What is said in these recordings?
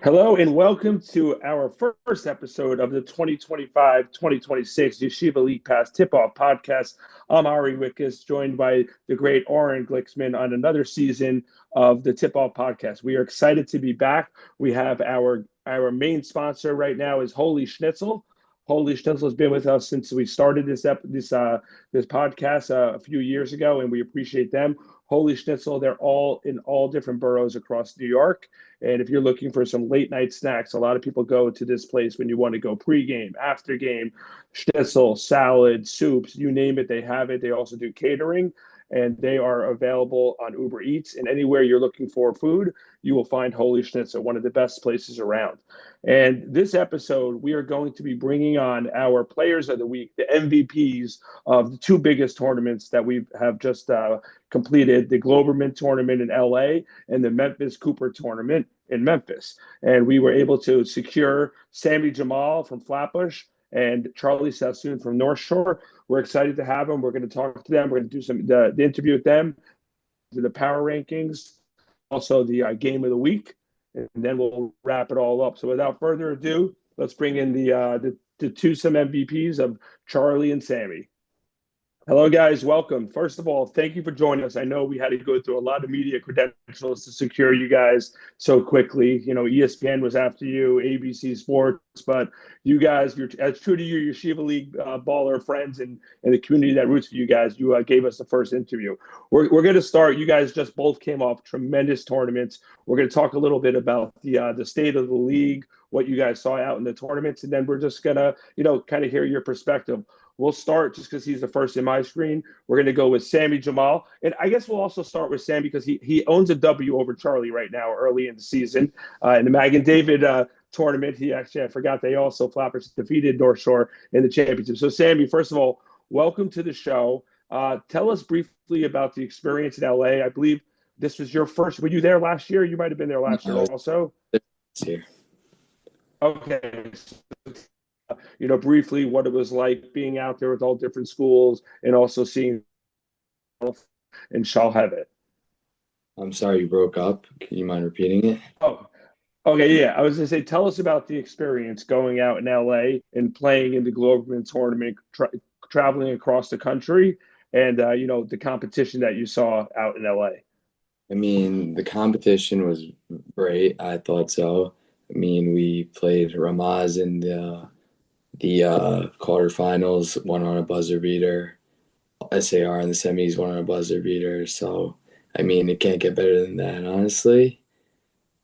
Hello and welcome to our first episode of the 2025-2026 Yeshiva League Pass Tip-Off Podcast. I'm Ari Wickus, joined by the great Oren Glicksman on another season of the Tip-Off Podcast. We are excited to be back. We have our main sponsor right now is Holy Schnitzel. Holy Schnitzel has been with us since we started this podcast a few years ago, and we appreciate them. Holy Schnitzel, they're all in all different boroughs across New York. And if you're looking for some late night snacks, a lot of people go to this place when you want to go pregame, after game, schnitzel, salad, soups, you name it, they have it. They also do catering, and they are available on Uber Eats. And anywhere you're looking for food, you will find Holy Schnitzel, one of the best places around. And this episode, we are going to be bringing on our players of the week, the MVPs of the two biggest tournaments that we have just completed, the Globerman tournament in LA and the Memphis Cooper tournament in Memphis. And we were able to secure Sammy Jemal from Flatbush and Charlie Sassoon from North Shore. We're excited to have them. We're going to talk to them. We're going to do the interview with them, the power rankings, also the game of the week, and then we'll wrap it all up. So without further ado, let's bring in the twosome MVPs of Charlie and Sammy. Hello, guys. Welcome. First of all, thank you for joining us. I know we had to go through a lot of media credentials to secure you guys so quickly. You know, ESPN was after you, ABC Sports, but you guys, you're as true to your Yeshiva League baller friends and the community that roots for you guys. You gave us the first interview. We're going to start. You guys just both came off tremendous tournaments. We're going to talk a little bit about the state of the league, what you guys saw out in the tournaments, and then we're just going to, kind of hear your perspective. We'll start just because he's the first in my screen. We're going to go with Sammy Jemal. And I guess we'll also start with Sammy because he owns a W over Charlie right now early in the season. In the Mag and David tournament, I forgot they also Flappers defeated North Shore in the championship. So, Sammy, first of all, welcome to the show. Tell us briefly about the experience in LA. I believe this was your first. Were you there last year? You might have been there last year also. This year. Okay. Briefly what it was like being out there with all different schools and also seeing in Shalhevet. I'm sorry you broke up. Can you mind repeating it? Oh, okay, yeah. I was going to say, tell us about the experience going out in LA and playing in the Globerman tournament, traveling across the country, and the competition that you saw out in LA. I mean, the competition was great. I thought so. I mean, we played Ramaz in the quarterfinals, won on a buzzer beater. SAR in the semis, won on a buzzer beater. So, I mean, it can't get better than that, honestly.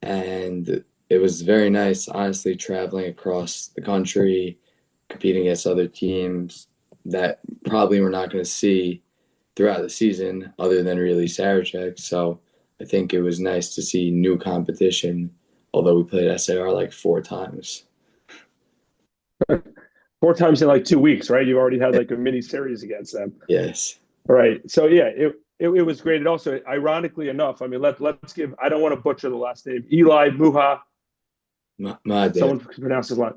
And it was very nice, honestly, traveling across the country, competing against other teams that probably we're not going to see throughout the season other than really Sarachek. So I think it was nice to see new competition, although we played SAR like 4 times. Four times in like 2 weeks, right? You already had like a mini series against them. Yes. All right. So yeah, it was great. And also, ironically enough, I mean, let's give. I don't want to butcher the last name. Eli Muha. My Someone dad. pronounces last.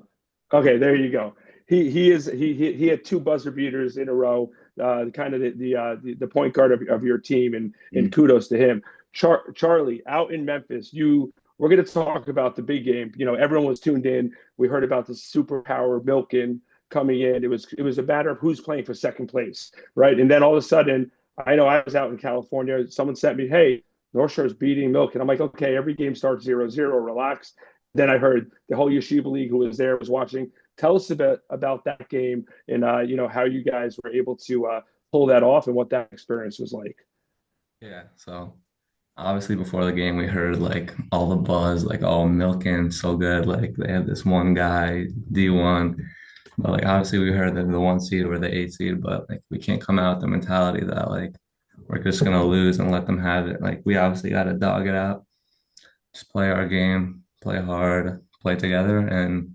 Okay, there you go. He had two buzzer beaters in a row. Kind of the point guard of your team, and kudos to him. Charlie out in Memphis. We're going to talk about the big game. Everyone was tuned in. We heard about the superpower Milken coming in. It was a matter of who's playing for second place, right? And then all of a sudden, I know I was out in California. Someone sent me, "Hey, North Shore's beating Milken." I'm like, "Okay, every game starts 0-0. Relax." Then I heard the whole Yeshiva League who was there was watching. Tell us about that game and how you guys were able to pull that off and what that experience was like. Yeah, so obviously before the game we heard like all the buzz, like oh Milken so good, like they had this one guy, D1. But like obviously we heard that the 1 seed or the 8 seed, but like we can't come out with the mentality that like we're just gonna lose and let them have it. Like we obviously gotta dog it out, just play our game, play hard, play together, and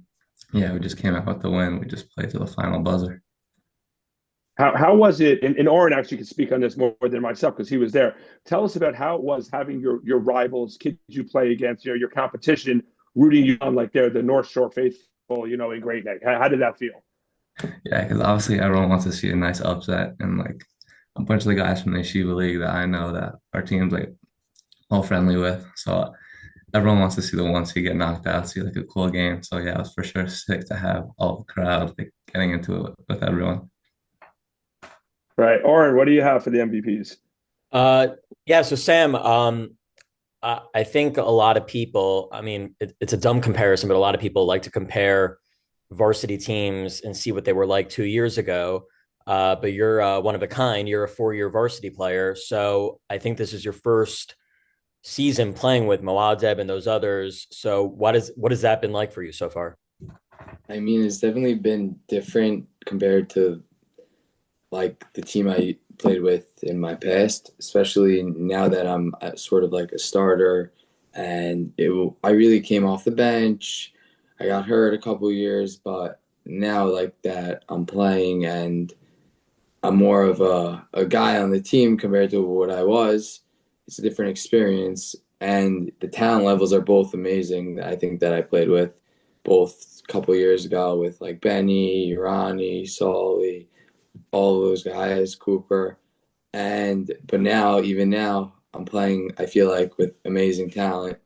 yeah, we just came out with the win. We just played to the final buzzer. How was it? And Oren actually could speak on this more than myself because he was there. Tell us about how it was having your rivals, kids you play against, your competition, rooting you on like they're the North Shore faithful, in Great Neck. How did that feel? Yeah, because obviously everyone wants to see a nice upset, and like a bunch of the guys from the Yeshiva League that I know that our team's like all friendly with. So everyone wants to see the one seed get knocked out, see like a cool game. So yeah, it was for sure sick to have all the crowd like getting into it with everyone. Right. Oren, what do you have for the MVPs? Uh, yeah. So Sam, I think a lot of people, I mean, it's a dumb comparison, but a lot of people like to compare varsity teams and see what they were like 2 years ago. But you're one of a kind. You're a 4-year varsity player. So I think this is your first season playing with Moadeb and those others. So what has that been like for you so far? I mean, it's definitely been different compared to like the team I played with in my past, especially now that I'm sort of like a starter. And I really came off the bench. I got hurt a couple years, but now like that I'm playing and I'm more of a guy on the team compared to what I was. It's a different experience, and the talent levels are both amazing. I think that I played with both a couple years ago with like Benny, Ronnie, Solly, all of those guys, Cooper. But now, even now, I'm playing, I feel like, with amazing talent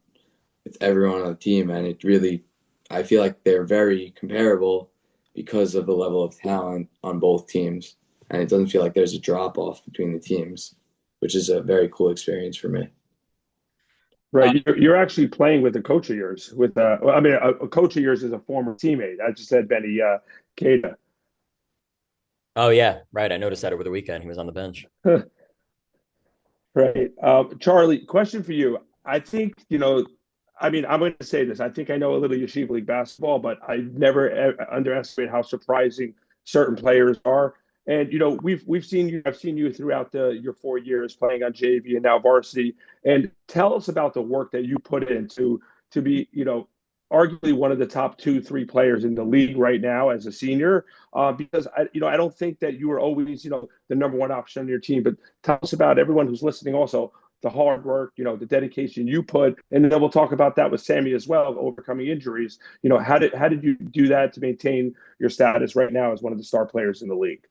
with everyone on the team. And it really, I feel like they're very comparable because of the level of talent on both teams. And it doesn't feel like there's a drop off between the teams, which is a very cool experience for me. Uh, Right. You're actually playing with a coach of yours. Well, I mean, a coach of yours is a former teammate. I just said Benny Keita. oh yeah, right. I noticed that over the weekend. He was on the bench. Right. Charlie, question for you. I think, I mean, I'm going to say this. I think I know a little Yeshiva League basketball, but I never underestimate how surprising certain players are. And we've seen you. I've seen you throughout your 4 years playing on JV and now varsity. And tell us about the work that you put into to be, arguably one of the top 2, 3 players in the league right now as a senior. Because I don't think that you were always, the number one option on your team. But tell us about everyone who's listening also the hard work, the dedication you put, and then we'll talk about that with Sammy as well, overcoming injuries. How did you do that to maintain your status right now as one of the star players in the league?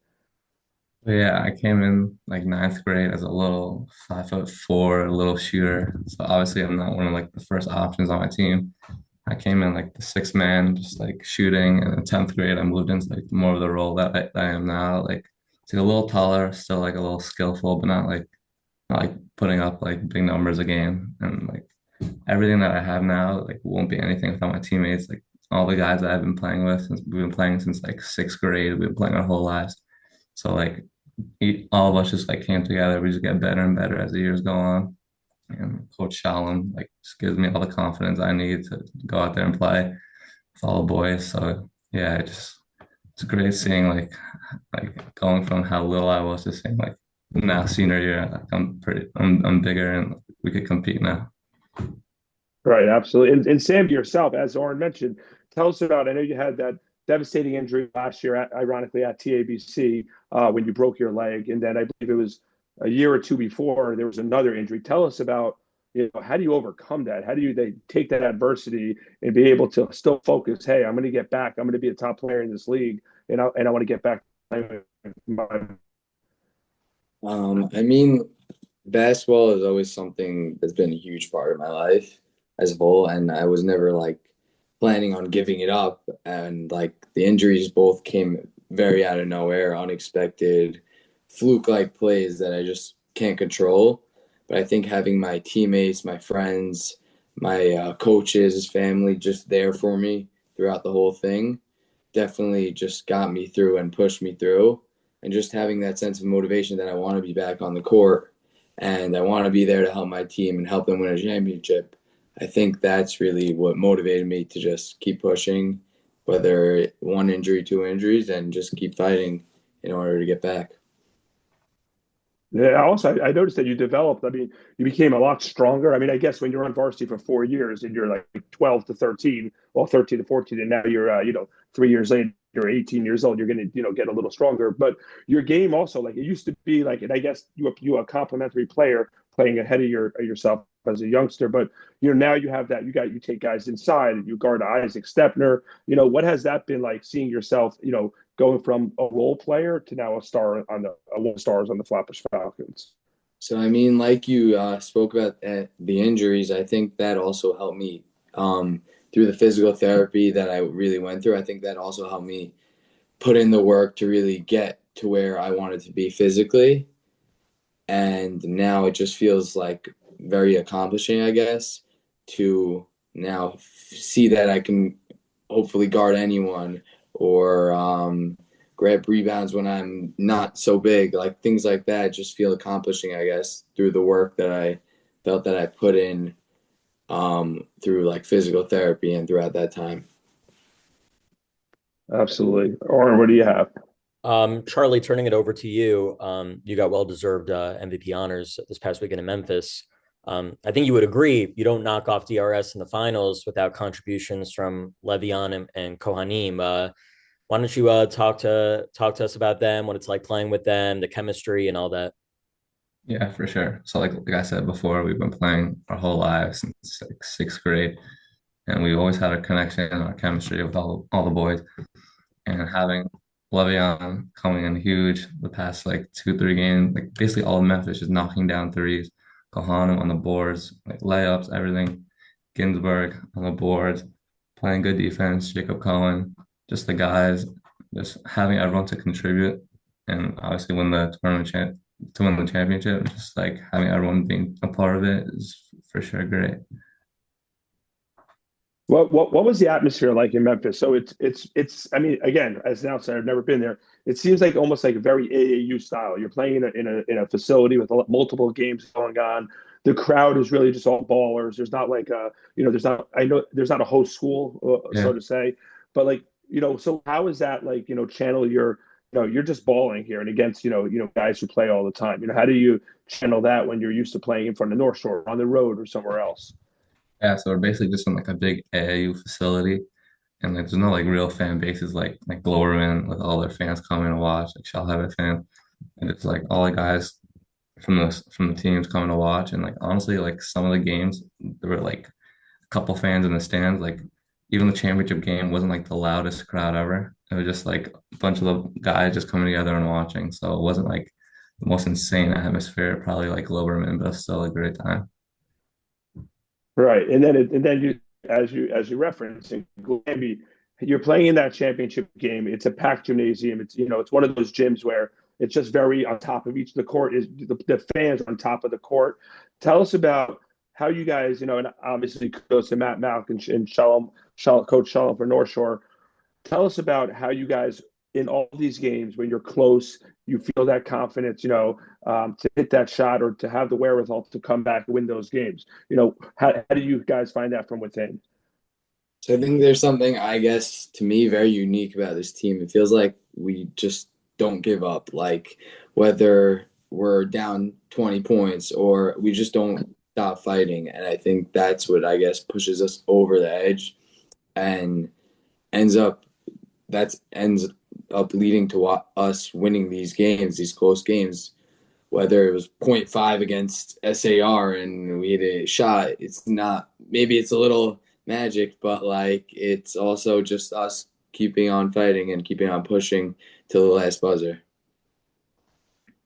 But yeah, I came in like ninth grade as a little 5'4", little shooter. So obviously I'm not one of like the first options on my team. I came in like the sixth man, just like shooting. And in 10th grade, I moved into like more of the role that I am now. Like it's like a little taller, still like a little skillful, but not like putting up like big numbers a game. And like everything that I have now, like won't be anything without my teammates. Like all the guys that I've been playing with since we've been playing since like sixth grade. We've been playing our whole lives. So like all of us just like came together. We just get better and better as the years go on. And Coach Shalom like just gives me all the confidence I need to go out there and play with all the boys. So yeah, it's great seeing like going from how little I was to seeing like now senior year, like I'm bigger and we could compete now. Right, absolutely. And Sam, yourself, as Oren mentioned, tell us about. I know you had that devastating injury last year, ironically at TABC when you broke your leg, and then I believe it was a year or two before there was another injury. Tell us about, how do you overcome that? How do they take that adversity and be able to still focus? Hey, I'm going to get back. I'm going to be a top player in this league, and I want to get back. I mean, basketball is always something that's been a huge part of my life as a whole, and I was never like planning on giving it up. And like the injuries both came very out of nowhere, unexpected, fluke-like plays that I just can't control. But I think having my teammates, my friends, my coaches, family just there for me throughout the whole thing definitely just got me through and pushed me through. And just having that sense of motivation that I want to be back on the court and I want to be there to help my team and help them win a championship. I think that's really what motivated me to just keep pushing, whether one injury, two injuries, and just keep fighting in order to get back. Yeah, also, I noticed that you developed. I mean, you became a lot stronger. I mean, I guess when you're on varsity for 4 years and you're like 12 to 13, well, 13 to 14, and now you're, 3 years later, you're 18 years old, you're going to, get a little stronger. But your game also, like it used to be like, and I guess you a complimentary player playing ahead of yourself as a youngster. But, now you have that, you take guys inside and you guard Isaac Stepner. What has that been like seeing yourself, going from a role player to now a star on the one stars on the Flatbush Falcons? So I mean, like you spoke about the injuries, I think that also helped me through the physical therapy that I really went through. I think that also helped me put in the work to really get to where I wanted to be physically. And now it just feels like very accomplishing, I guess, to now see that I can hopefully guard anyone or grab rebounds when I'm not so big, like things like that. Just feel accomplishing, I guess, through the work that I felt that I put in through like physical therapy and throughout that time. Absolutely. Oren, what do you have? Charlie, turning it over to you. You got well-deserved MVP honors this past weekend in Memphis. I think you would agree you don't knock off DRS in the finals without contributions from Le'Veon and Kohanim. Why don't you talk to us about them, what it's like playing with them, the chemistry, and all that? Yeah, for sure. So like I said before, we've been playing our whole lives since like sixth grade, and we always had a connection and our chemistry with all the boys. And having Le'Veon coming in huge the past like 2, 3 games, like basically all of Memphis just knocking down threes, Kohanum on the boards, like layups, everything. Ginsburg on the boards, playing good defense, Jacob Cohen, just the guys, just having everyone to contribute, and obviously to win the championship, just like having everyone being a part of it is for sure great. What was the atmosphere like in Memphis? So it's I mean, again, as an outsider, I've never been there. It seems like almost like a very AAU style. You're playing in a facility with multiple games going on. The crowd is really just all ballers. There's not like a, there's not, I know there's not a host school, so Yeah. to say, but like, so how is that like, channel your, you're just balling here and against, guys who play all the time. How do you channel that when you're used to playing in front of North Shore on the road or somewhere else? Yeah, so we're basically just in like a big AAU facility, and like there's no like real fan bases like Gloverman with all their fans coming to watch, like Shell have a fan, and it's like all the guys from the teams coming to watch, and like honestly, like some of the games there were like a couple fans in the stands, like even the championship game wasn't like the loudest crowd ever. It was just like a bunch of the guys just coming together and watching, so it wasn't like the most insane atmosphere, probably like Gloverman, but still a great time. Right, and then as you referenced in Glamby, you're playing in that championship game. It's a packed gymnasium. It's one of those gyms where it's just very on top of each. The court is the fans on top of the court. Tell us about how you guys, and obviously kudos to Matt Malk and Coach Shalom for North Shore. Tell us about how you guys in all these games when you're close, you feel that confidence, to hit that shot or to have the wherewithal to come back and win those games. How do you guys find that from within? So I think there's something, I guess, to me, very unique about this team. It feels like we just don't give up. Like whether we're down 20 points or we just don't stop fighting. And I think that's what I guess pushes us over the edge and ends up ends up leading to us winning these games, these close games. Whether it was point 0.5 against SAR and we hit a shot, it's not, maybe it's a little magic, but like it's also just us keeping on fighting and keeping on pushing till the last buzzer.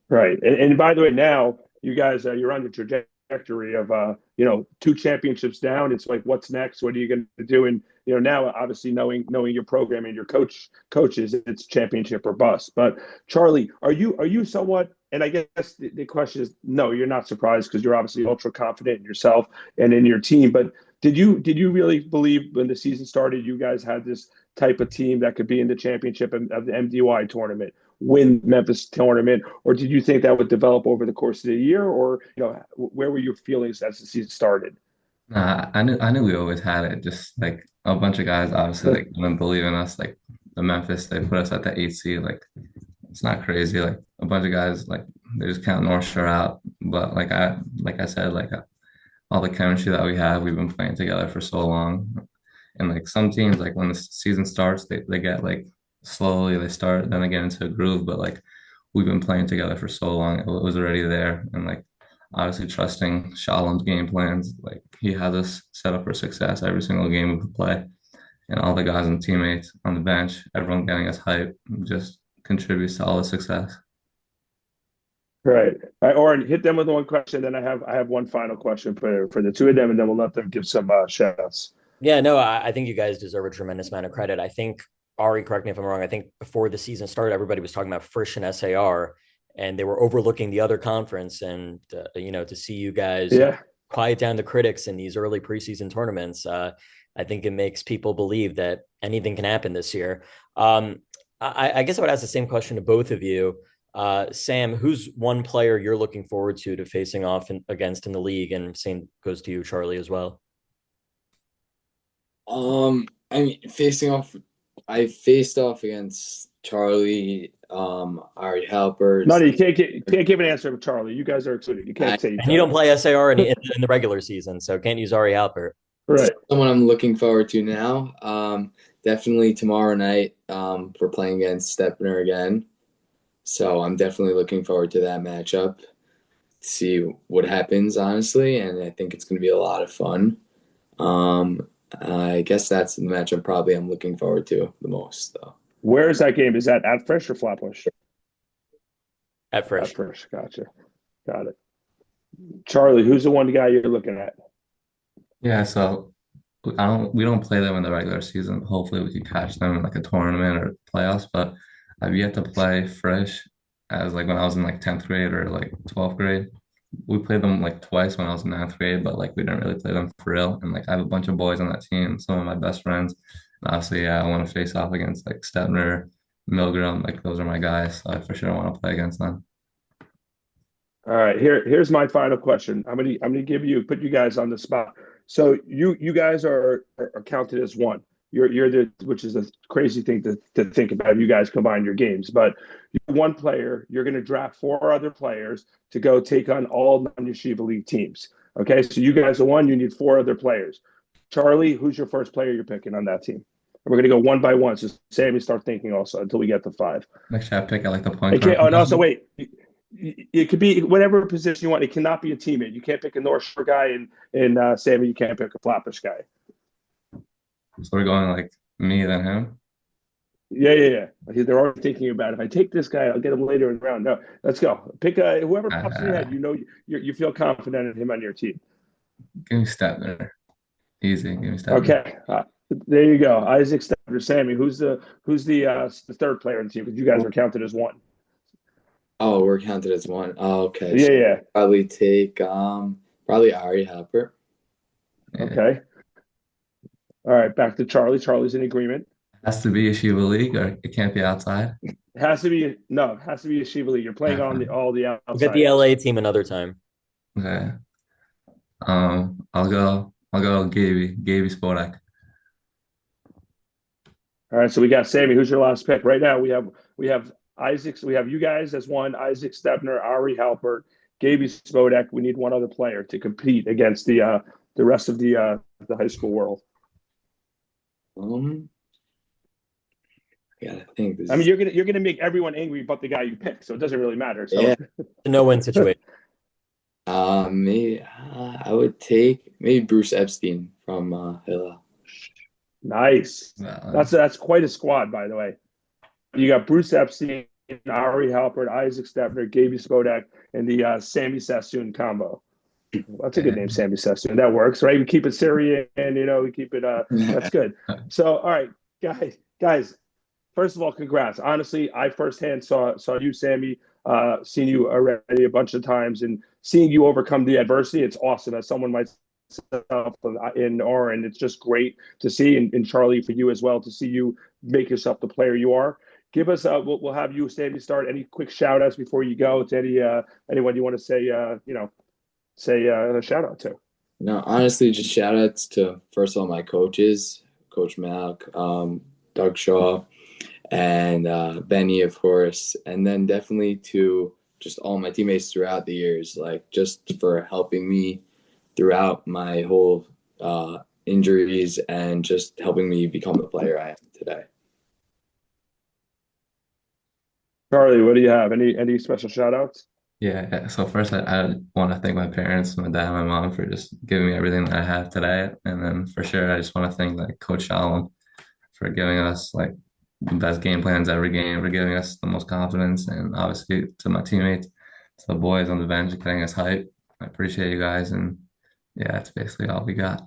Right. And by the way, now you guys, you're on the trajectory of, two championships down. It's like, what's next? What are you going to do? And, now obviously knowing your program and your coaches, it's championship or bust. But Charlie, are you somewhat, and I guess the question is, no, you're not surprised because you're obviously ultra confident in yourself and in your team. But did you really believe when the season started, you guys had this type of team that could be in the championship of the MDY tournament, win Memphis tournament, or did you think that would develop over the course of the year, or where were your feelings as the season started? Nah, I knew we always had it. Just like a bunch of guys, obviously, like didn't believe in us. Like the Memphis, they put us at the 8th seed. Like it's not crazy. Like a bunch of guys, like they just count North Shore out. But like I said, like all the chemistry that we have, we've been playing together for so long. And like some teams, like when the season starts, they get like slowly they start, then they get into a groove. But like we've been playing together for so long, it was already there. And like obviously trusting Shalom's game plans, like he has us set up for success every single game we play. And all the guys and teammates on the bench, everyone getting us hype, just contributes to all the success. Right. All right, Oren, hit them with one question. Then I have one final question for the two of them, and then we'll let them give some shout outs. Yeah, no, I think you guys deserve a tremendous amount of credit. I think Ari, correct me if I'm wrong. I think before the season started, everybody was talking about Frisch and SAR, and they were overlooking the other conference. And to see you guys Yeah. quiet down the critics in these early preseason tournaments, I think it makes people believe that anything can happen this year. I guess I would ask the same question to both of you. Sam, who's one player you're looking forward to facing off against in the league? And same goes to you, Charlie, as well. I mean, I faced off against Charlie, Ari No, Halpers. you can't give an answer to Charlie. You guys are excluded. You can't say And you don't play SAR in the regular season, so can't use Ari Alpert. Right. Someone I'm looking forward to now. Definitely tomorrow night, we're playing against Stepner again. So I'm definitely looking forward to that matchup. See what happens, honestly, and I think it's going to be a lot of fun. I guess that's the matchup probably I'm looking forward to the most, though. Where is that game? Is that at Frisch or Flatbush? At At first. Frisch. Gotcha. Got it. Charlie, who's the one guy you're looking at? Yeah, so we don't play them in the regular season. Hopefully we can catch them in like a tournament or playoffs, but I've yet to play Fresh as like when I was in like 10th grade or like 12th grade. We played them like twice when I was in ninth grade, but like we didn't really play them for real. And like I have a bunch of boys on that team, some of my best friends. And obviously, yeah, I want to face off against like Stepner, Milgram, like those are my guys. So I for sure want to play against them. All right, here's my final question. I'm gonna put you guys on the spot. So you guys are counted as one. You're the which is a crazy thing to think about. You guys combine your games, but you're one player. You're gonna draft four other players to go take on all non-Yeshiva League teams. Okay, so you guys are one. You need four other players. Charlie, who's your first player you're picking on that team? And we're gonna go one by one. So Sammy, start thinking also until we get to five. Next year I pick at like the point Okay. guard Oh, and also position. wait, it could be whatever position you want. It cannot be a teammate. You can't pick a North Shore guy, and Sammy, you can't pick a Flatbush guy. So we're going like me then him. Yeah. They're already thinking about it. If I take this guy, I'll get him later in the round. No, let's go. Pick whoever pops in your head. Uh, You feel confident in him on your team. Give me Stepner. Easy. Give me Stepner. Okay, there you go. Isaac Stepper, Sammy. Who's the third player on the team? Because you guys are counted as one. Oh, we're counted as one. Oh, okay. Yeah, So yeah. probably take probably Ari Halper. Yeah. Okay. All right, back to Charlie. Charlie's in agreement. Has to be a Yeshiva league or it can't be outside. It has to be a Shiva League. You're playing on all the We'll get the outsiders. LA team another time. Okay. I'll go Gaby Spodak. All right, so we got Sammy. Who's your last pick? Right now we have Isaacs. We have you guys as one. Isaac Stepner, Ari Halpert, Gaby Spodek. We need one other player to compete against the rest of the high school world. Um, I gotta think. This I mean, is you're gonna make everyone angry but the guy you pick, so it doesn't really matter. So yeah. A no-win situation. Maybe I would take maybe Bruce Epstein from Hilla. nice. Uh, That's quite a squad, by the way. You got Bruce Epstein, Ari Halpert, Isaac Stepner, Gaby Spodek, and the Sammy Sassoon combo. That's a good name, Sammy Sassoon. That works, right? We keep it Syrian, we keep it that's good. So all right, guys, first of all, congrats. Honestly, I firsthand saw you, Sammy, seen you already a bunch of times, and seeing you overcome the adversity, it's awesome. As someone myself in Oren, it's just great to see, and Charlie, for you as well, to see you make yourself the player you are. Give us, we'll have you, Sammy, start any quick shout outs before you go to anyone you want to say a shout out to. No, honestly, just shout outs to first of all my coaches, Coach Malk, Doug Shaw, and Benny, of course, and then definitely to just all my teammates throughout the years, like just for helping me throughout my whole injuries and just helping me become the player I am today. Charlie, what do you have? Any special shout outs? yeah. So first I want to thank my parents, my dad, my mom for just giving me everything that I have today. And then for sure I just want to thank like Coach Shalom for giving us like the best game plans every game, for giving us the most confidence, and obviously to my teammates the boys on the bench getting us hype. I appreciate you guys, and yeah, that's basically all we got.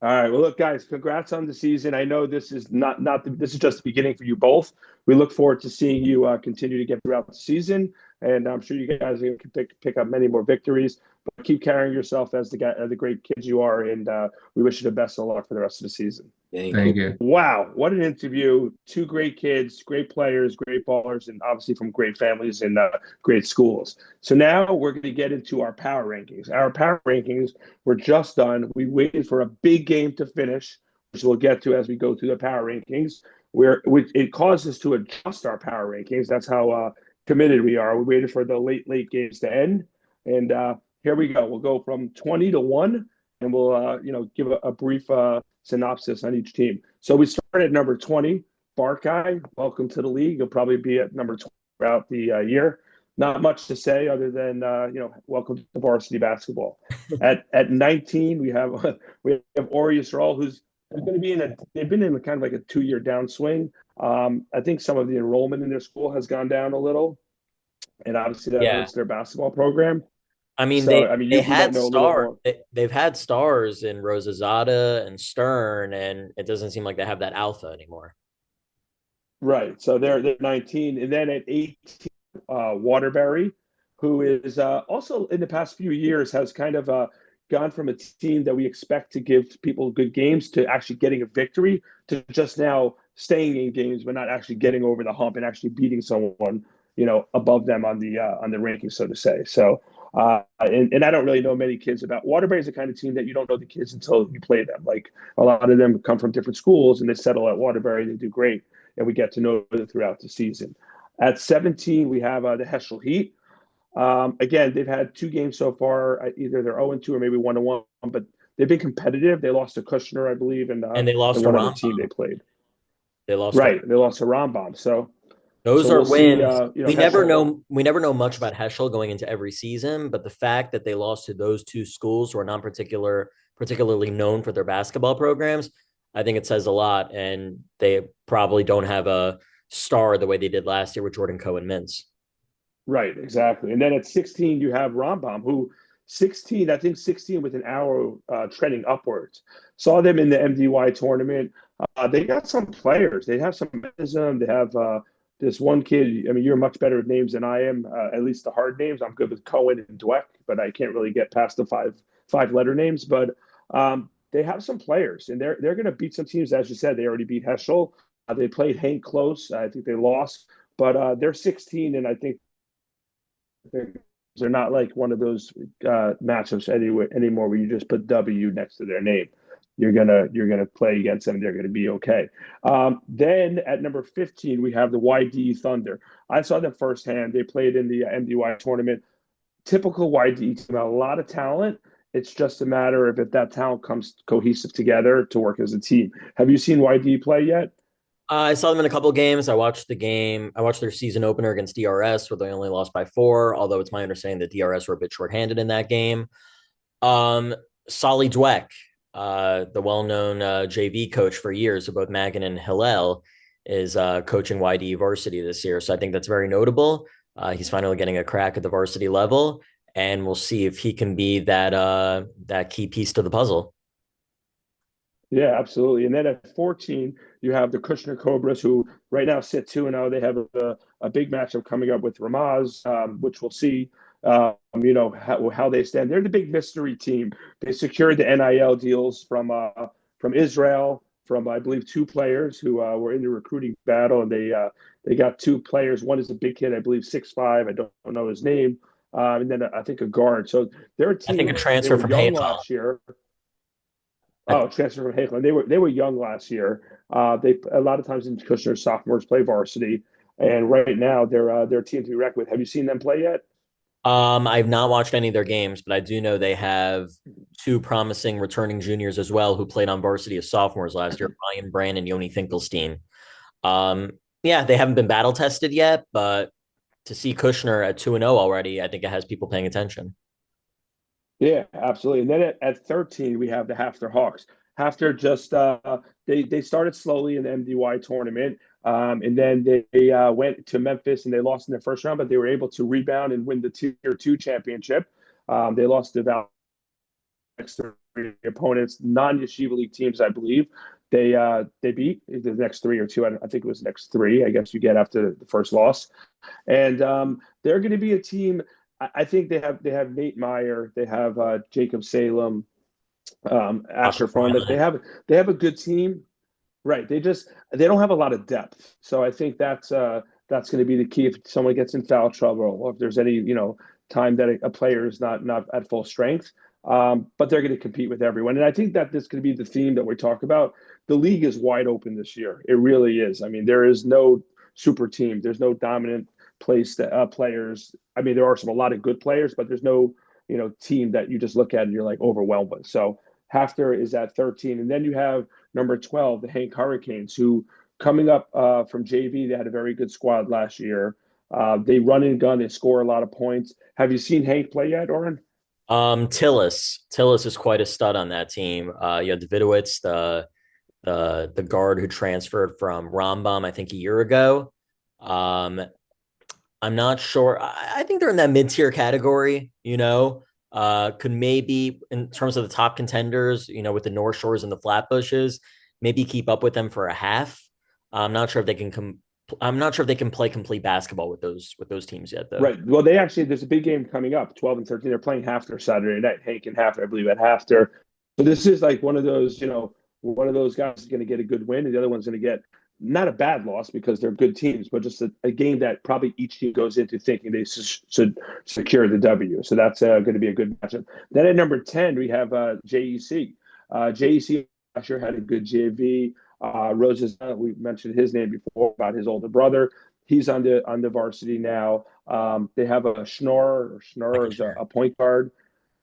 All right. Well, look, guys, congrats on the season. I know this is this is just the beginning for you both. We look forward to seeing you continue to get throughout the season, and I'm sure you guys can pick up many more victories. But keep carrying yourself as the great kids you are, and we wish you the best of luck for the rest of the season. Thank you. Wow, what an interview! Two great kids, great players, great ballers, and obviously from great families and great schools. So now we're going to get into our power rankings. Our power rankings were just done. We waited for a big game to finish, which we'll get to as we go through the power rankings. It caused us to adjust our power rankings. That's how committed we are. We waited for the late games to end, and here we go. We'll go from 20-1, and we'll give a brief synopsis on each team. So we start at number 20, Bart Guy. Welcome to the league. You'll probably be at number 20 throughout the year. Not much to say other than welcome to varsity basketball. At 19, we have Ori Yisrael, who's going to be they've been in kind of like a 2-year downswing. I think some of the enrollment in their school has gone down a little, and obviously that hurts their basketball program. I mean, So, they you had might know a little stars. more. They've had stars in Rosazada and Stern, and it doesn't seem like they have that alpha anymore. Right. So they're 19, and then at 18, Waterbury, who is also in the past few years has kind of gone from a team that we expect to give people good games to actually getting a victory to just now staying in games but not actually getting over the hump and actually beating someone above them on the ranking, so to say. So and I don't really know many kids about Waterbury. Is the kind of team that you don't know the kids until you play them. Like a lot of them come from different schools and they settle at Waterbury. They do great, and we get to know them throughout the season. At 17, we have the Heschel Heat. Again, they've had 2 games so far. Either they're 0-2 or maybe 1-1, but they've been competitive. They lost to Kushner, I believe, and they lost to one other Rambam. team they played. They lost. Right, they lost to Rambam. So those are we'll wins. See, we Heschel, never know much about Heschel going into every season, but the fact that they lost to those 2 schools who are not particularly known for their basketball programs, I think it says a lot. And they probably don't have a star the way they did last year with Jordan Cohen Mintz. Right, exactly. And then at 16, you have Rambam, who 16, I think 16 with an arrow trending upwards. Saw them in the MDY tournament. They got some players. They have some athleticism. They have this one kid. I mean, you're much better with names than I am, at least the hard names. I'm good with Cohen and Dweck, but I can't really get past the five letter names. But they have some players, and they're going to beat some teams. As you said, they already beat Heschel. They played Hank close. I think they lost, but they're 16, and I think they're not like one of those matchups anymore where you just put W next to their name. You're gonna play against them. They're gonna be okay. Then at number 15, we have the YD Thunder. I saw them firsthand. They played in the MDY tournament. Typical YD team, a lot of talent. It's just a matter of if that talent comes cohesive together to work as a team. Have you seen YD play yet? I saw them in a couple of games. I watched the game. I watched their season opener against DRS, where they only lost by 4. Although it's my understanding that DRS were a bit shorthanded in that game. Solly Dweck, the well-known JV coach for years of both Magan and Hillel, is coaching YD varsity this year. So I think that's very notable. He's finally getting a crack at the varsity level, and we'll see if he can be that key piece to the puzzle. Yeah, absolutely. And then at 14, you have the Kushner Cobras, who right now sit 2-0. They have a big matchup coming up with Ramaz, which we'll see, how they stand. They're the big mystery team. They secured the NIL deals from Israel, from I believe 2 players who were in the recruiting battle, and they got 2 players. One is a big kid, I believe 6'5". I don't know his name, and then I think a guard. So they're a team. I think a transfer from young Hayfel last year. Oh, transfer from Hagelin. They were young last year. They a lot of times in Kushner sophomores play varsity, and right now they're a team to be reckoned with. Have you seen them play yet? I've not watched any of their games, but I do know they have 2 promising returning juniors as well who played on varsity as sophomores last year, Ryan Brand and Yoni Finkelstein. Yeah, they haven't been battle tested yet, but to see Kushner at 2-0 already, I think it has people paying attention. Yeah, absolutely. And then at 13, we have the Hafter Hawks. Hafter just they started slowly in the MDY tournament. And then they went to Memphis and they lost in the first round, but they were able to rebound and win the Tier 2 championship. They lost to next three opponents, non-Yeshiva League teams, I believe. They beat the next three or two. I think it was the next three, I guess you get after the first loss. And they're going to be a team. I think they have Nate Meyer, they have Jacob Salem, Asher Froman. They have a good team. Right. They don't have a lot of depth. So I think that's going to be the key if someone gets in foul trouble or if there's any, time that a player is not at full strength. But they're going to compete with everyone. And I think that this is going to be the theme that we talk about. The league is wide open this year. It really is. I mean, there is no super team. There's no dominant players. I mean, there are a lot of good players, but there's no, team that you just look at and you're like overwhelmed with. So Hafter is at 13. And then you have number 12, the Hank Hurricanes, who coming up from JV, they had a very good squad last year. They run and gun, they score a lot of points. Have you seen Hank play yet, Oren? Tillis is quite a stud on that team. You have Davidowitz, the guard who transferred from Rambam, I think a year ago. I'm not sure. I think they're in that mid-tier category, could maybe in terms of the top contenders, with the North Shores and the Flatbushes, maybe keep up with them for a half. I'm not sure if they can play complete basketball with those teams yet, though. Right. Well, there's a big game coming up, 12 and 13. They're playing Hafter Saturday night. Hank and Hafter, I believe, at Hafter. So this is like one of those guys is going to get a good win, and the other one's going to get not a bad loss because they're good teams, but just a game that probably each team goes into thinking they should secure the W. So that's going to be a good matchup. Then at number 10, we have JEC. JEC last year had a good JV. Roses, we mentioned his name before about his older brother. He's on the varsity now. They have a Schnorr is a point guard.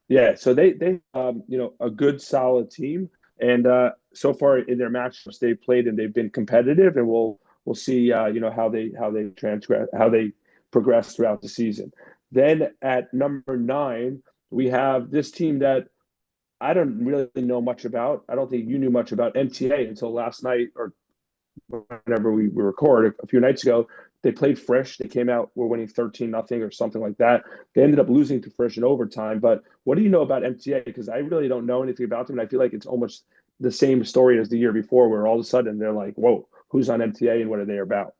Yeah, so they a good solid team. And so far in their matchups, they've played and they've been competitive, and we'll see how they progress throughout the season. Then at number 9, we have this team that I don't really know much about. I don't think you knew much about MTA until last night or whenever we recorded a few nights ago. They played Frisch. They came out, were winning 13-0 or something like that. They ended up losing to Frisch in overtime. But what do you know about MTA? Because I really don't know anything about them. And I feel like it's almost the same story as the year before, where all of a sudden they're like, whoa, who's on MTA and what are they about?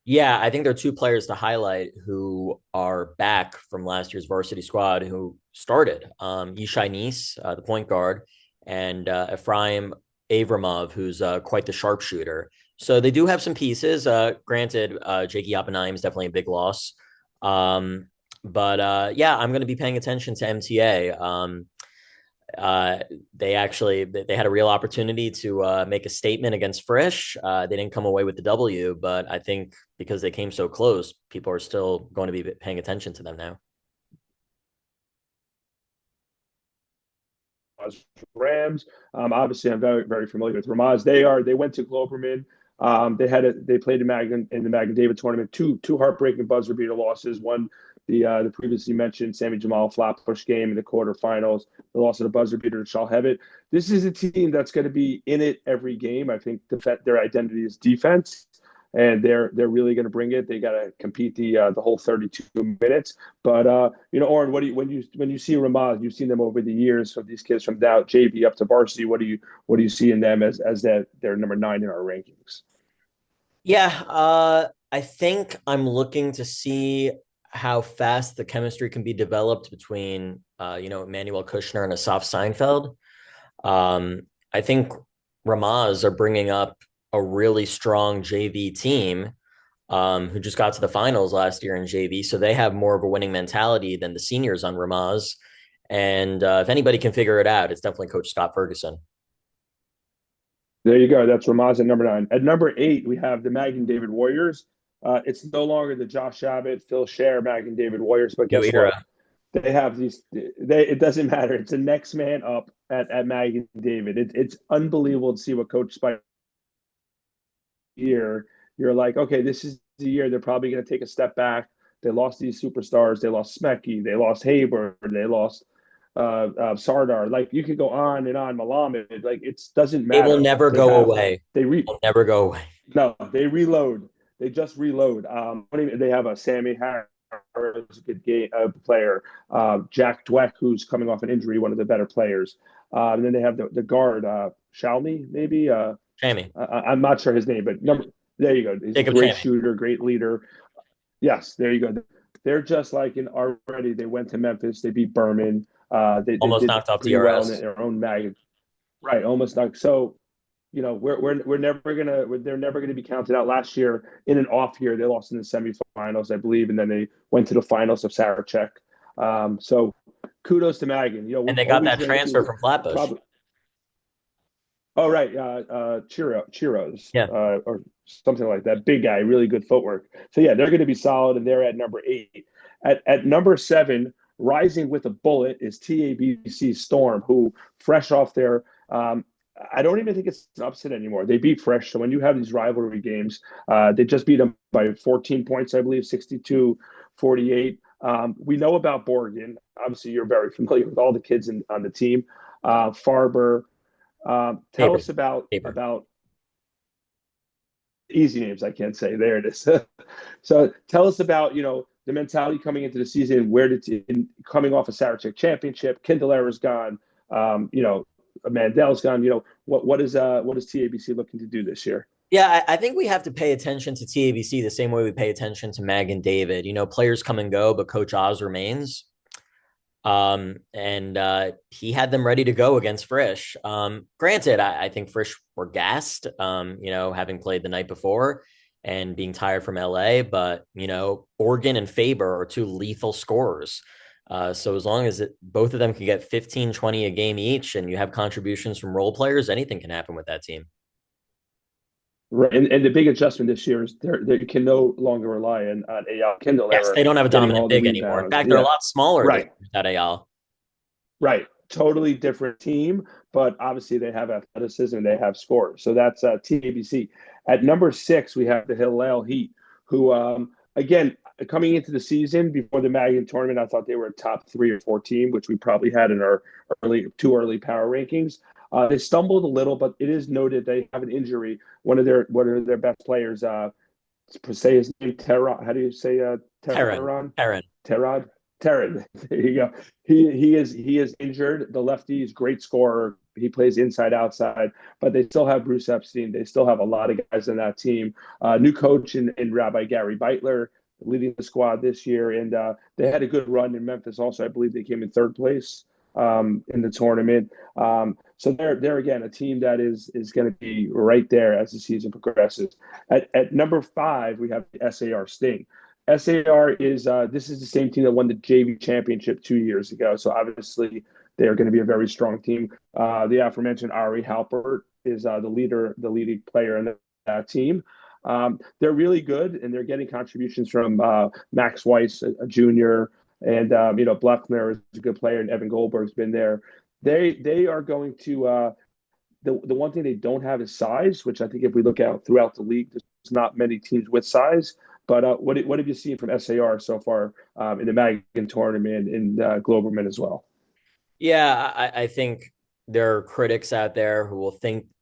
Yeah, I think there are two players to highlight who are back from last year's varsity squad who started. Yishai Nis, the point guard, and Ephraim Avramov, who's quite the sharpshooter. So they do have some pieces. Granted, Jakey Oppenheim is definitely a big loss. But I'm going to be paying attention to MTA. They had a real opportunity to make a statement against Frisch. They didn't come away with the W, but I think because they came so close, people are still going to be paying attention to them now. Rams. Obviously, I'm very, very familiar with Ramaz. They went to Globerman. They played in the Magen David tournament. Two heartbreaking buzzer beater losses. One, the previously mentioned Sammy Jemal Flatbush game in the quarterfinals. The loss of the buzzer beater to Shalhevet. This is a team that's going to be in it every game. I think their identity is defense, and they're really going to bring it. They got to compete the whole 32 minutes. But Oren, when you see Ramaz, you've seen them over the years. So these kids from JV up to varsity, what do you see in them as they're number 9 in our rankings? Yeah, I think I'm looking to see how fast the chemistry can be developed between Emmanuel Kushner and Asaf Seinfeld. I think Ramaz are bringing up a really strong JV team who just got to the finals last year in JV. So they have more of a winning mentality than the seniors on Ramaz. And if anybody can figure it out, it's definitely Coach Scott Ferguson. There you go. That's Ramaz at number 9. At number 8, we have the Magen David Warriors. It's no longer the Josh Abbott, Phil Scher Magen David Warriors, but guess what? They have these. It doesn't matter. It's the next man up at Magen David. It's unbelievable to see what Coach Spike here. You're like, okay, this is the year they're probably going to take a step back. They lost these superstars. They lost Smecky. They lost Haber. They lost Sardar. Like you could go on and on. Malamed. Like it doesn't They will matter. never They go have away. they They'll never go away. no, they reload. They just reload. They have a Sammy Harris, a good player. Jack Dweck, who's coming off an injury, one of the better players. And then they have the guard, Shalmi, maybe. Jamie. I'm not sure his name, but there you go. He's Jacob a great Chamey. shooter, great leader. Yes, there you go. They're just like in already. They went to Memphis. They beat Berman. They Almost did knocked off pretty well in TRS. their own mag. Right, almost knocked. So we're never gonna they're never gonna be counted out. Last year in an off year, they lost in the semifinals, I believe, and then they went to the finals of Sarachek. So kudos to Magan. And they got that transfer from Flatbush. Probably, oh right, Chiros, Yeah. or something like that. Big guy, really good footwork. So yeah, they're going to be solid, and they're at number 8. At number 7, rising with a bullet is TABC Storm, who fresh off their. I don't even think it's an upset anymore. They beat Fresh. So when you have these rivalry games, they just beat them by 14 points, I believe, 62-48. We know about Borgen. Obviously, you're very familiar with all the kids on the team. Farber. Tell us about easy names I can't say. There it is. So tell us about the mentality coming into the season. Coming off a Sarachek championship, Kindlera's gone. Mandel's gone. What is TABC looking to do this year? Yeah, I think we have to pay attention to TABC the same way we pay attention to Mag and David. Players come and go, but Coach Oz remains. And he had them ready to go against Frisch. Granted, I think Frisch were gassed, having played the night before and being tired from LA, but Borgen and Faber are 2 lethal scorers. So as long as both of them can get 15, 20 a game each, and you have contributions from role players, anything can happen with that team. Right, and the big adjustment this year is they can no longer rely on Eyal Kindle. Yes, they don't have a dominant big anymore. In fact, they're a lot smaller than Eyal. Right, totally different team, but obviously they have athleticism, they have scores. So that's TABC. At number 6, we have the Hillel Heat, who again, coming into the season before the Magan tournament, I thought they were a top 3 or 4 team, which we probably had in our early power rankings. They stumbled a little, but it is noted they have an injury. One of their best players, say his name, Terran. How do you say Terran? Terran. Terran. There you go. He is injured. The lefty is great scorer. He plays inside outside, but they still have Bruce Epstein. They still have a lot of guys in that team. New coach in Rabbi Gary Beitler leading the squad this year, and they had a good run in Memphis. Also, I believe they came in 3rd place in the tournament. So they're again a team that is going to be right there as the season progresses. At number 5, we have the SAR Sting. SAR is this is the same team that won the JV championship 2 years ago. So obviously they're going to be a very strong team. The aforementioned Ari Halpert is the leading player in that team. They're really good, and they're getting contributions from Max Weiss, a junior, and Blechner is a good player, and Evan Goldberg's been there. They are going to the one thing they don't have is size, which I think if we look out throughout the league, there's not many teams with size. But what have you seen from SAR so far in the Magan tournament and Globerman as well? Yeah, I think there are critics out there who will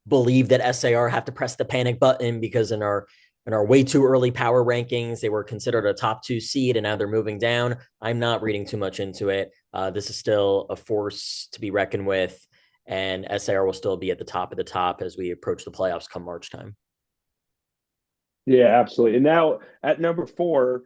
believe that SAR have to press the panic button because in our way too early power rankings, they were considered a top 2 seed and now they're moving down. I'm not reading too much into it. This is still a force to be reckoned with, and SAR will still be at the top of the top as we approach the playoffs come March time. Yeah, absolutely. And now at number 4,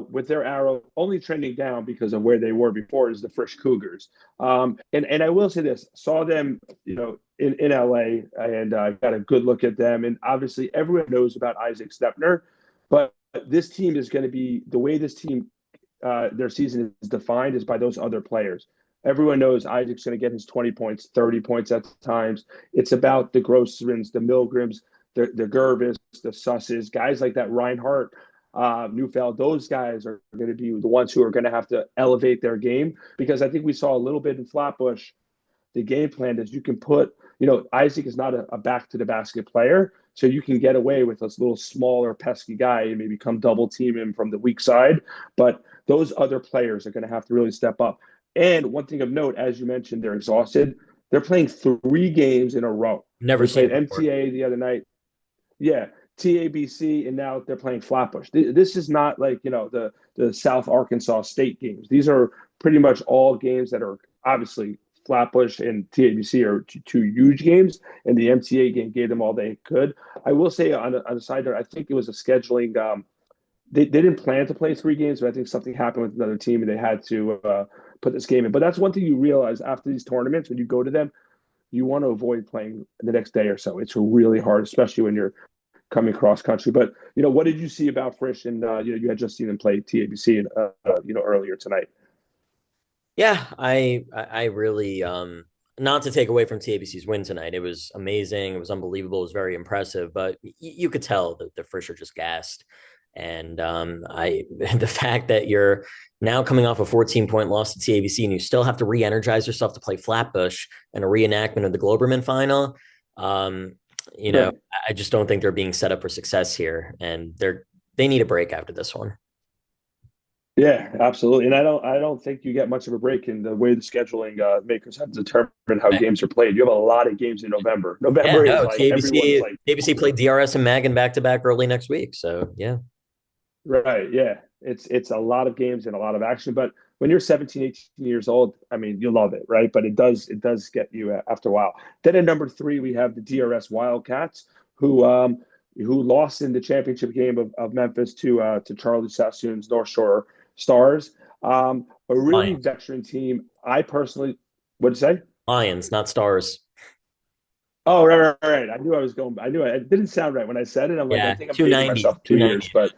with their arrow only trending down because of where they were before, is the Frisch Cougars. And I will say this: saw them, in LA, and got a good look at them. And obviously, everyone knows about Isaac Stepner, but this team is going to be the way this team, their season is defined is by those other players. Everyone knows Isaac's going to get his 20 points, 30 points at times. It's about the Grossmans, the Milgrams, the Gervis, the Susses, guys like that, Reinhardt, Neufeld. Those guys are going to be the ones who are going to have to elevate their game, because I think we saw a little bit in Flatbush. The game plan is you can put, Isaac is not a back to the basket player, so you can get away with this little smaller pesky guy and maybe come double team him from the weak side. But those other players are going to have to really step up. And one thing of note, as you mentioned, they're exhausted. They're playing 3 games in a row. Never They seen played it before. MTA the other night. Yeah, TABC, and now they're playing Flatbush. This is not like, the South Arkansas State games. These are pretty much all games that are obviously Flatbush and TABC are two huge games, and the MTA game gave them all they could. I will say on a side note, I think it was a scheduling. They didn't plan to play 3 games, but I think something happened with another team and they had to put this game in. But that's one thing you realize after these tournaments when you go to them, you want to avoid playing the next day or so. It's really hard, especially when you're coming cross country. But what did you see about Frisch? And you had just seen them play TABC, earlier tonight. Yeah, I really not to take away from TABC's win tonight. It was amazing. It was unbelievable. It was very impressive. But you could tell that the Frisch are just gassed. And the fact that you're now coming off a 14-point loss to TABC and you still have to re-energize yourself to play Flatbush and a reenactment of the Globerman final. Right. I just don't think they're being set up for success here, and they need a break after this one. Yeah, absolutely. And I don't think you get much of a break in the way the scheduling makers have determined how games are played. You have a lot of games in November. Yeah, November is no, like everyone's like, TABC played DRS and Magan back to back early next week. So yeah. right, yeah. It's a lot of games and a lot of action. But when you're 17, 18 years old, I mean, you love it, right? But it does get you after a while. Then at number 3, we have the DRS Wildcats, who lost in the championship game of Memphis to Charlie Sassoon's North Shore Stars. A really Lions. veteran team. I personally, what'd you say? Lions, not Stars. Oh, right. I knew I was going. I knew it didn't sound right when I said it. I'm like, I Yeah, think I'm dating 290, myself 2 years, 290. but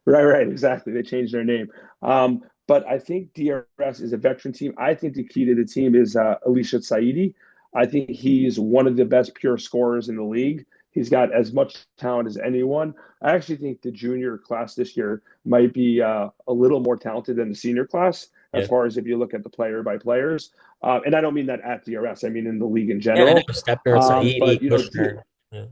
right, exactly. They changed their name. But I think DRS is a veteran team. I think the key to the team is Alicia Saidi. I think he's one of the best pure scorers in the league. He's got as much talent as anyone. I actually think the junior class this year might be a little more talented than the senior class, as Yeah. far as if you look at the player by players. And I don't mean that at DRS. I mean in the league in Yeah, I know. general. Stepner, But Saidi, Kushner, yeah.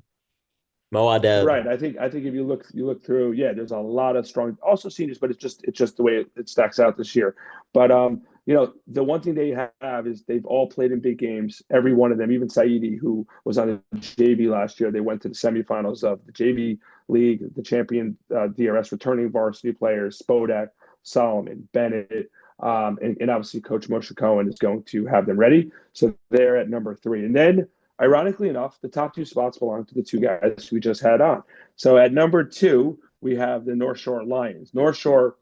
Moadeb. right. I think if you look through, yeah, there's a lot of strong also seniors, but it's just the way it stacks out this year. But the one thing they have is they've all played in big games. Every one of them, even Saidi, who was on the JV last year, they went to the semifinals of the JV League, the champion DRS returning varsity players, Spodak, Solomon, Bennett, and obviously Coach Moshe Cohen is going to have them ready. So they're at number 3, and then ironically enough, the top 2 spots belong to the 2 guys we just had on. So at number 2, we have the North Shore Lions. North Shore,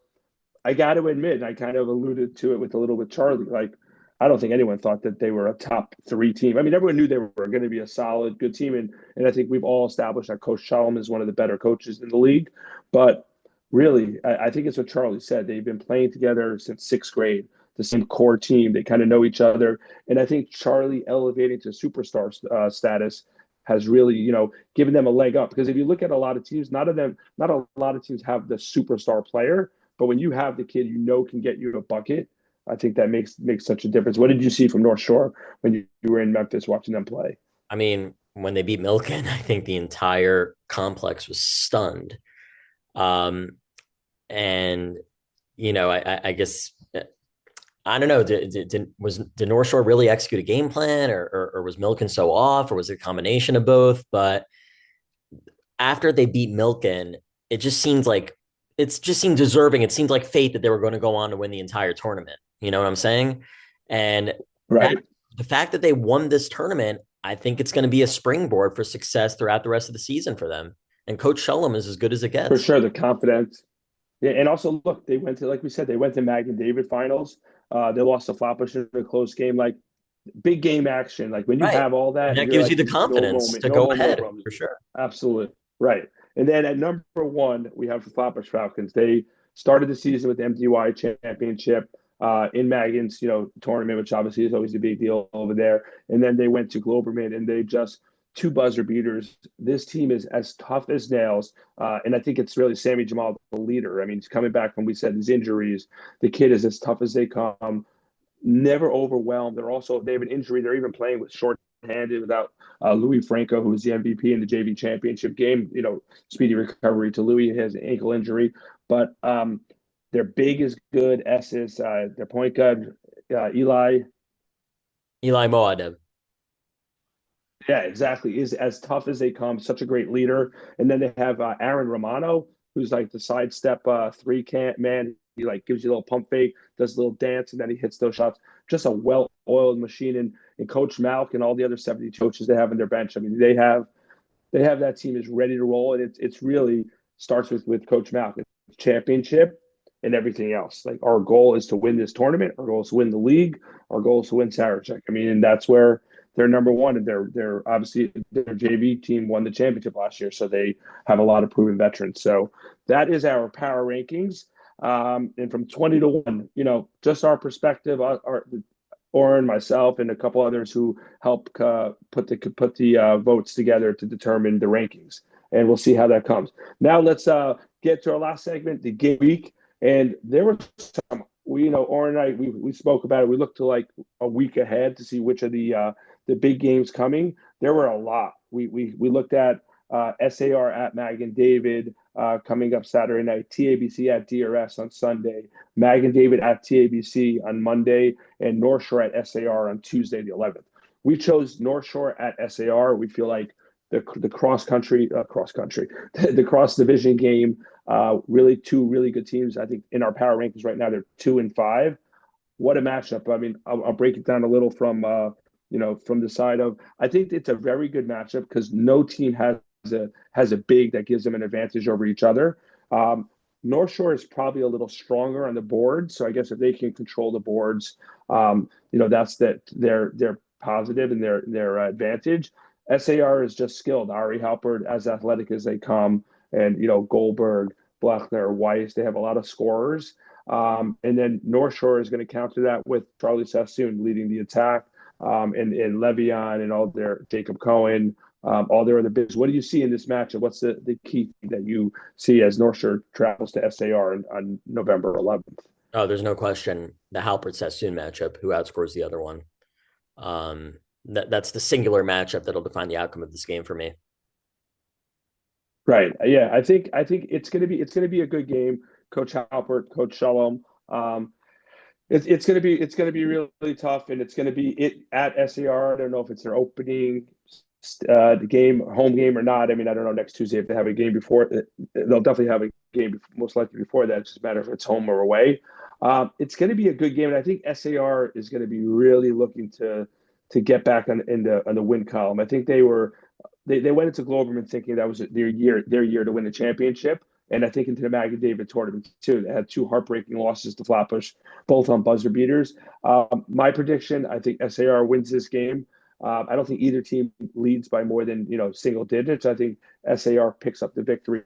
I got to admit, I kind of alluded to it with a little with Charlie. Like, I don't think anyone thought that they were a top 3 team. I mean, everyone knew they were going to be a solid, good team, and I think we've all established that Coach Shalom is one of the better coaches in the league. But really, I think it's what Charlie said. They've been playing together since 6th grade, the same core team. They kind of know each other. And I think Charlie elevating to superstar status has really, given them a leg up. Because if you look at a lot of teams, not a lot of teams have the superstar player. But when you have the kid can get you a bucket, I think that makes such a difference. What did you see from North Shore when you were in Memphis watching them play? I mean, when they beat Milken, I think the entire complex was stunned. And I guess I don't know. Did North Shore really execute a game plan, or was Milken so off, or was it a combination of both? But after they beat Milken, it just seemed deserving. It seemed like fate that they were going to go on to win the entire tournament. You know what I'm saying? And Right. the fact that they won this tournament, I think it's going to be a springboard for success throughout the rest of the season for them. And Coach Shullum is as good as it For gets. sure, the confidence. Yeah, and also look, they went to, like we said, they went to Mag and David finals. They lost to Flatbush in a close game, like big game action. Like when you Right. have all And that, that you're gives you like, the no confidence moment, to no go more ahead problems. for sure. Absolutely. Right. And then at number 1, we have the Flatbush Falcons. They started the season with the MDY championship in Magan's, tournament, which obviously is always a big deal over there. And then they went to Globerman and they just 2 buzzer beaters. This team is as tough as nails. And I think it's really Sammy Jemal, the leader. I mean, he's coming back from, we said, his injuries. The kid is as tough as they come, never overwhelmed. They have an injury. They're even playing with short-handed without Louis Franco, who was the MVP in the JV championship game. Speedy recovery to Louis. He has an ankle injury, but their big is good. Their point guard Eli. Eli Moadeb. Yeah, exactly. Is as tough as they come. Such a great leader. And then they have Aaron Romano, who's like the sidestep three can man. He like gives you a little pump fake, does a little dance, and then he hits those shots. Just a well-oiled machine. And Coach Malk and all the other 70 coaches they have in their bench. I mean, they have that team is ready to roll, and it's really starts with Coach Malk. It's championship and everything else. Like our goal is to win this tournament. Our goal is to win the league. Our goal is to win Sarachek. I mean, and that's where they're number one, and they're obviously their JV team won the championship last year, so they have a lot of proven veterans. So that is our power rankings. And from 20 to 1, just our perspective, our Oren, myself, and a couple others who help put the votes together to determine the rankings, and we'll see how that comes. Now let's get to our last segment, the game week, and there were some. Oren and I we spoke about it. We looked to like a week ahead to see which of the big games coming. There were a lot. We looked at SAR at Mag and David coming up Saturday night, TABC at DRS on Sunday, Mag and David at TABC on Monday, and North Shore at SAR on Tuesday the 11th. We chose North Shore at SAR. We feel like the cross division game. Really, two really good teams. I think in our power rankings right now they're 2 and 5. What a matchup! I mean, I'll break it down a little from the side of. I think it's a very good matchup because no team has a big that gives them an advantage over each other. North Shore is probably a little stronger on the board, so I guess if they can control the boards, that's their positive and their advantage. SAR is just skilled. Ari Halpert, as athletic as they come, and Goldberg, Blechner, Weiss, they have a lot of scorers. And then North Shore is going to counter that with Charlie Sassoon leading the attack, and Le'Veon and all their Jacob Cohen, all their other bigs. What do you see in this matchup? What's the key thing that you see as North Shore travels to SAR on November 11th? Oh, there's no question. The Halpert Sassoon matchup, who outscores the other one. That's the singular matchup that'll define the outcome of this game for me. Right. Yeah. I think it's gonna be a good game. Coach Halpert, Coach Shalom. It's gonna be really tough, and it's gonna be it at SAR. I don't know if it's their opening the game, home game or not. I mean, I don't know next Tuesday if they have a game before. They'll definitely have a game most likely before that. It's just a matter if it's home or away. It's going to be a good game, and I think SAR is going to be really looking to get back on the win column. I think they went into Globerman thinking that was their year to win the championship, and I think into the Mag and David tournament too. They had 2 heartbreaking losses to Flatbush, both on buzzer beaters. My prediction: I think SAR wins this game. I don't think either team leads by more than single digits. I think SAR picks up the victory,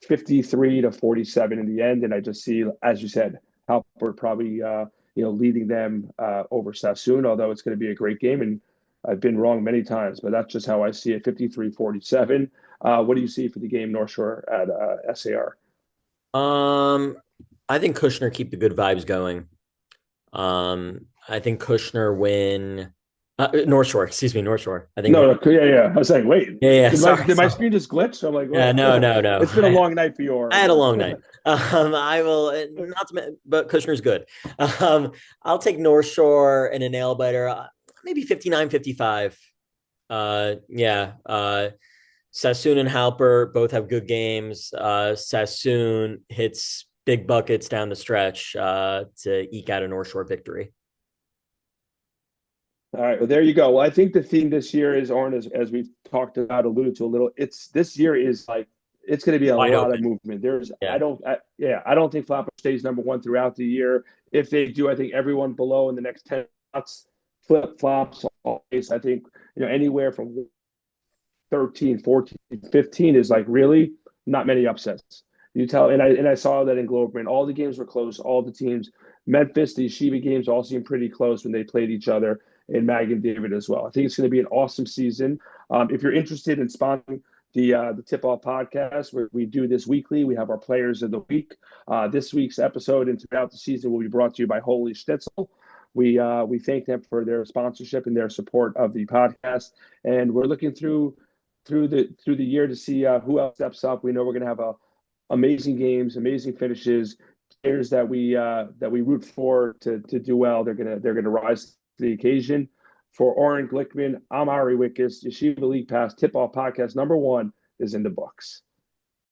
53 to 47 in the end, and I just see, as you said, Halpert probably leading them over Sassoon. Although it's going to be a great game, and I've been wrong many times, but that's just how I see it. 53-47. What do you see for the game North Shore at SAR? I think Kushner keep the good vibes going. I think Kushner win. North Shore. I think No, yeah. I was saying, wait. Yeah. Did my screen just glitch? I'm like, yeah, no. It's been a long night for you. I had a long night. I will not to, but Kushner's good. I'll take North Shore and a nail biter, maybe 59-55. Sassoon and Halpert both have good games. Sassoon hits big buckets down the stretch to eke out a North Shore victory. All right, well, there you go. Well, I think the theme this year is, Oren, as we've talked about, alluded to a little. This year is like it's going to be a Wide lot open. of movement. I don't think Flatbush stays number 1 throughout the year. If they do, I think everyone below in the next 10 spots flip flops. Always, I think anywhere from 13, 14, 15 is like really not many upsets. And I saw that in Globerman. All the games were close. All the teams. Memphis, the Yeshiva games all seemed pretty close when they played each other. And Mag and David as well. I think it's going to be an awesome season. If you're interested in sponsoring the Tip Off podcast, we do this weekly. We have our players of the week. This week's episode and throughout the season will be brought to you by Holy Schnitzel. We thank them for their sponsorship and their support of the podcast. And we're looking through the year to see who else steps up. We know we're going to have amazing games, amazing finishes, players that we root for to do well. They're gonna rise to the occasion. For Oren Glickman, I'm Ari Wickes. Yeshiva League Pass Tip Off Podcast #1 is in the books.